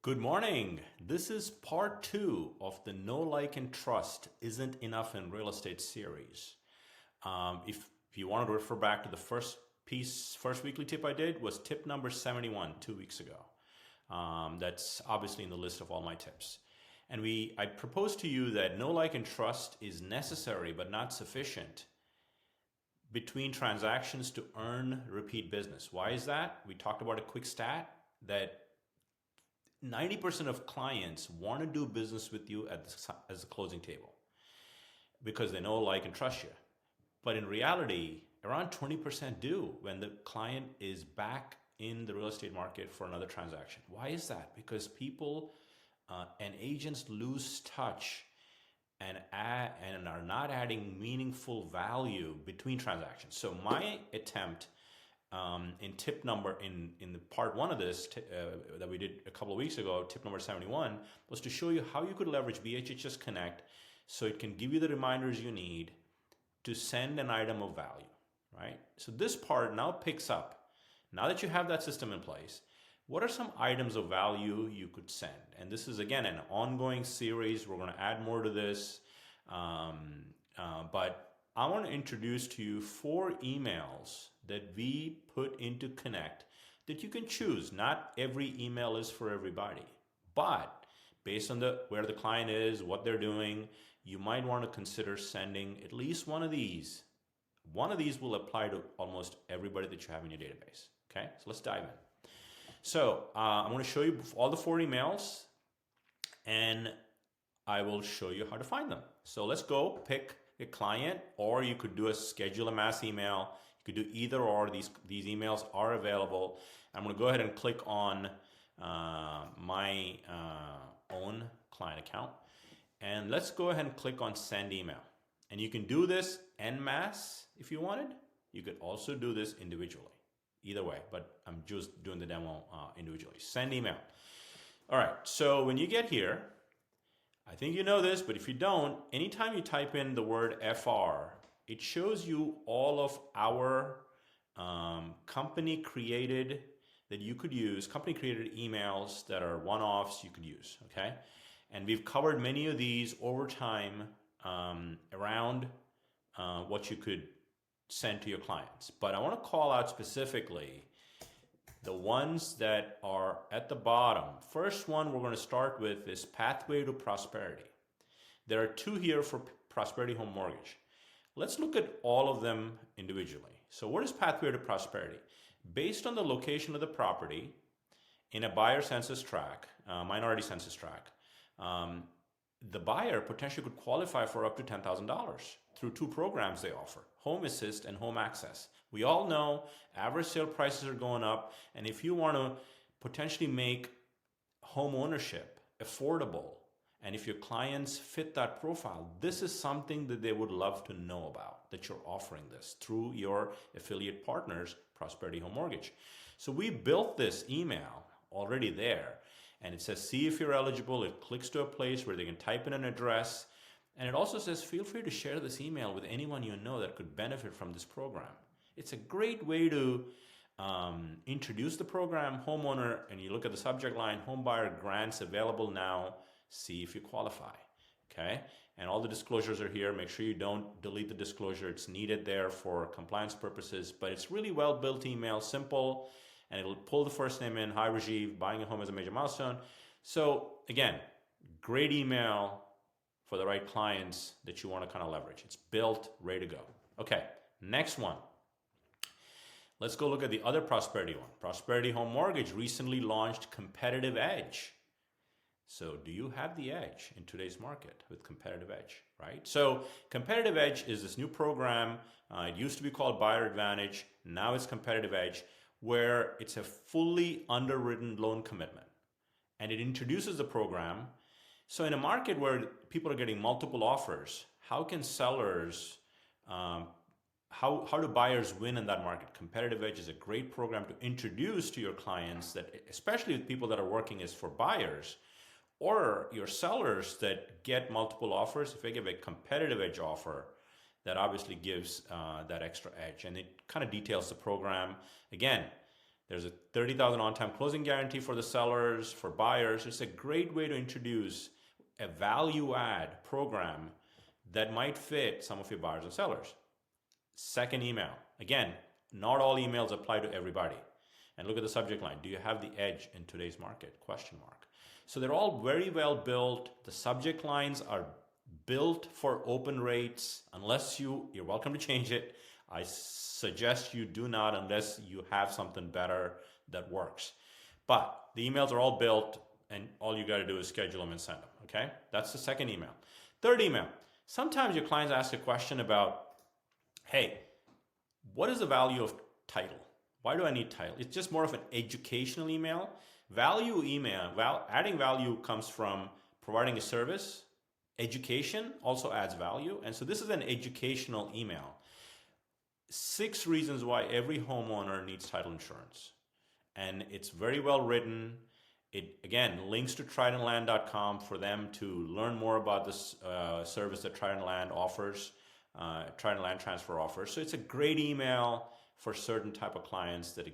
Good morning. This is part two of the Know, Like, and Trust Isn't Enough in Real Estate series. If you wanted to refer back to the first weekly tip I did was tip number 71 2 weeks ago. That's obviously in the list of all my tips. And I proposed to you that Know, Like, and Trust is necessary but not sufficient between transactions to earn repeat business. Why is that? We talked about a quick stat that 90% of clients want to do business with you as the closing table because they know, like, and trust you. But in reality, around 20% do when the client is back in the real estate market for another transaction. Why is that? Because people and agents lose touch and are not adding meaningful value between transactions. So my attempt in tip number in the part one of this that we did a couple of weeks ago, tip number 71, was to show you how you could leverage BHHS Connect so it can give you the reminders you need to send an item of value, right? So this part now picks up. Now that you have that system in place, what are some items of value you could send? And this is, again, an ongoing series. We're going to add more to this. But I want to introduce to you 4 emails that we put into Connect that you can choose. Not every email is for everybody, but based on where the client is, what they're doing, you might want to consider sending at least one of these. One of these will apply to almost everybody that you have in your database. Okay, so let's dive in. So I'm going to show you all the 4 emails, and I will show you how to find them. So let's go pick a client, or you could do a schedule a mass email. You could do either or. These emails are available. I'm going to go ahead and click on my own client account, and let's go ahead and click on send email. And you can do this en masse if you wanted. You could also do this individually. Either way, but I'm just doing the demo individually. Send email. All right, so when you get here, I think you know this, but if you don't, anytime you type in the word FR, it shows you all of our company created that you could use, company created emails that are one-offs you could use, okay? And we've covered many of these over time around what you could send to your clients. But I want to call out specifically the ones that are at the bottom. First one we're going to start with is Pathway to Prosperity. There are 2 here for Prosperity Home Mortgage. Let's look at all of them individually. So what is Pathway to Prosperity? Based on the location of the property in a buyer census tract, minority census tract, the buyer potentially could qualify for up to $10,000 through 2 programs they offer, Home Assist and Home Access. We all know average sale prices are going up, and if you want to potentially make home ownership affordable, and if your clients fit that profile, this is something that they would love to know about, that you're offering this through your affiliate partners, Prosperity Home Mortgage. So we built this email already there, and it says, see if you're eligible. It clicks to a place where they can type in an address, and it also says, feel free to share this email with anyone you know that could benefit from this program. It's a great way to introduce the program, homeowner, and you look at the subject line, home buyer grants available now, see if you qualify, okay? And all the disclosures are here. Make sure you don't delete the disclosure. It's needed there for compliance purposes, but it's really well-built email, simple, and it'll pull the first name in, hi Rajiv, buying a home is a major milestone. So again, great email for the right clients that you want to kind of leverage. It's built, ready to go. Okay, next one. Let's go look at the other Prosperity one. Prosperity Home Mortgage recently launched Competitive Edge. So do you have the edge in today's market with Competitive Edge, right? So Competitive Edge is this new program. It used to be called Buyer Advantage. Now it's Competitive Edge, where it's a fully underwritten loan commitment. And it introduces the program. So in a market where people are getting multiple offers, how can sellers how do buyers win in that market? Competitive Edge is a great program to introduce to your clients, that especially with people that are working as for buyers, or your sellers that get multiple offers. If they give a Competitive Edge offer, that obviously gives that extra edge, and it kind of details the program. Again, There's a 30,000 on-time closing guarantee for the sellers, for buyers. It's a great way to introduce a value add program that might fit some of your buyers and sellers. Second email. Again, not all emails apply to everybody. And look at the subject line. Do you have the edge in today's market? Question mark. So they're all very well built. The subject lines are built for open rates. Unless you're welcome to change it. I suggest you do not unless you have something better that works. But the emails are all built and all you got to do is schedule them and send them. Okay? That's the second email. Third email. Sometimes your clients ask a question about, hey, what is the value of title? Why do I need title? It's just more of an educational email. Value email, adding value comes from providing a service. Education also adds value. And so this is an educational email. 6 reasons why every homeowner needs title insurance. And it's very well written. It, again, links to TridentLand.com for them to learn more about this service that Trident Land offers, Trident Land Transfer offers. So it's a great email for certain type of clients that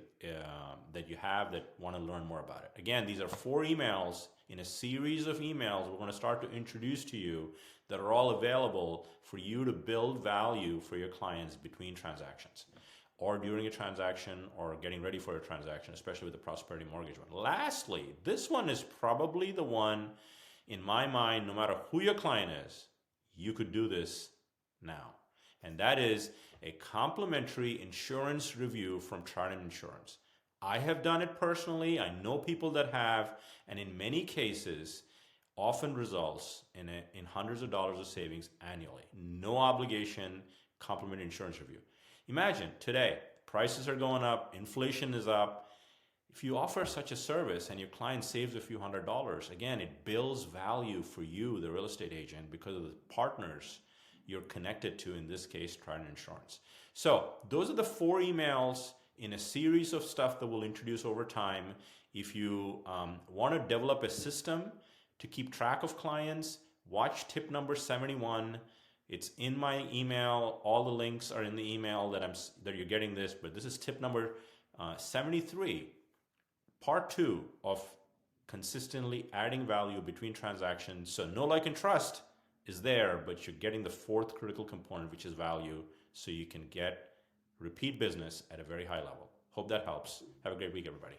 you have that want to learn more about it. Again, these are 4 emails in a series of emails we're going to start to introduce to you that are all available for you to build value for your clients between transactions or during a transaction or getting ready for a transaction, especially with the Prosperity Mortgage one. Lastly, this one is probably the one, in my mind, no matter who your client is, you could do this now. And that is a complimentary insurance review from Trident Insurance. I have done it personally. I know people that have, and in many cases, often results in hundreds of dollars of savings annually. No obligation, complimentary insurance review. Imagine today, prices are going up, inflation is up. If you offer such a service and your client saves a few $100s, again, it builds value for you, the real estate agent, because of the partners you're connected to, in this case, Trident Insurance. So those are the 4 emails in a series of stuff that we'll introduce over time. If you want to develop a system to keep track of clients, watch tip number 71. It's in my email. All the links are in the email that you're getting this, but this is tip number 73, part 2 of consistently adding value between transactions. So know, like, and trust is there, but you're getting the 4th critical component, which is value, so you can get repeat business at a very high level. Hope that helps. Have a great week, everybody.